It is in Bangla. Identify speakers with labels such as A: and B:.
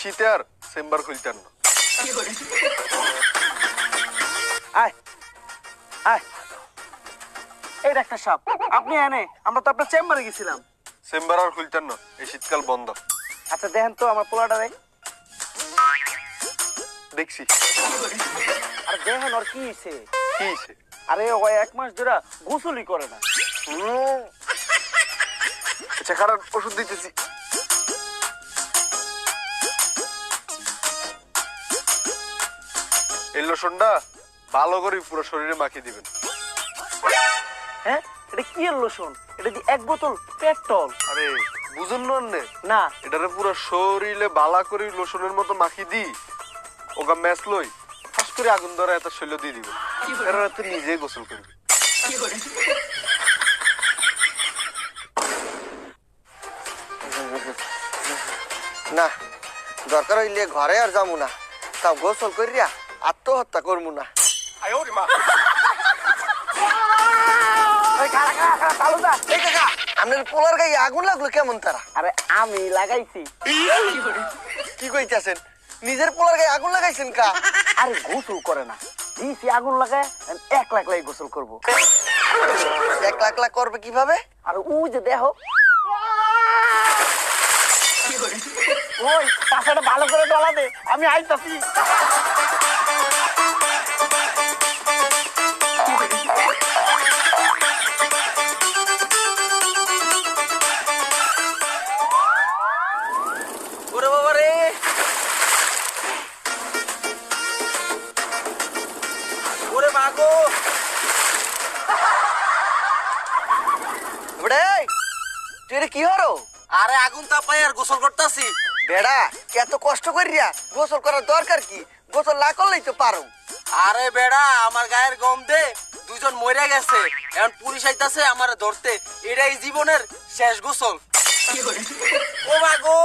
A: শীতে আর চেম্বার খুলতেন না।
B: আয় আয়, এই একটা সাপ। আপনি এনে, আমরা তো আপনার চেম্বারে গেছিলাম।
A: চেম্বার আর খুলতেন না, এই শীতকাল বন্ধ।
B: আচ্ছা দেখেন তো আমার পোলাটা দেখ।
A: দেখছি।
B: আর দেখেন ওর কি হয়েছে।
A: কি হয়েছে?
B: আরে ও 1 মাস ধরে গোসলই করে না।
A: আচ্ছা খারাপ, ওষুধ দিতেছি। এই লোশনটা ভালো করে পুরো শরীরে মাখিয়ে দিবেন।
B: হ্যাঁ, এটা কি এর লোশন? এটা দি 1 বোতল পেট্রোল।
A: আরে বুঝুন না,
B: না,
A: এটারে পুরো শরীরে বালা করে লোশনের মতো মাখিয়ে দি, ওগা ম্যাচ লই ফাঁস করে আগুন ধরে এত শৈল দিয়ে দিবেন। এরা তো নিজেই গোসল করবে।
C: না, দরকার হইলে ঘরে আর যাবো না, তাও গোসল করিয়া আত্মহত্যা করবো না। আপনার পোলার গায়ে আগুন লাগলো কেমন তারা?
B: আরে আমি লাগাইছি।
C: কি কইতাছেন? নিজের পোলার গায়ে আগুন লাগাইছেন কা?
B: আরে গোসল করে না, দিছি আগুন লাগায় 1 লাখ লাই গোসল করবো।
C: 1 লাখ লাখ করবে কিভাবে?
B: আর ও যে দেখো, ওই পাশাটা ভালো করে ডলা দে, আমি আইতাছি।
C: ওরে বাবা রে, ওরে মাগো, তুই রে কি হরো?
D: আরে আগুন তাপাই আর গোসল করতাছি।
C: বেড়া এত কষ্ট করিয়া গোসল করার দরকার কি? গোসল না করলেই তো পারো।
D: আরে বেড়া, আমার গায়ের গন্ধে 2 জন মরে গেছে, এখন পুলিশ আইতাছে আমারে ধরতে। এটাই জীবনের শেষ গোসল। ও মা গো,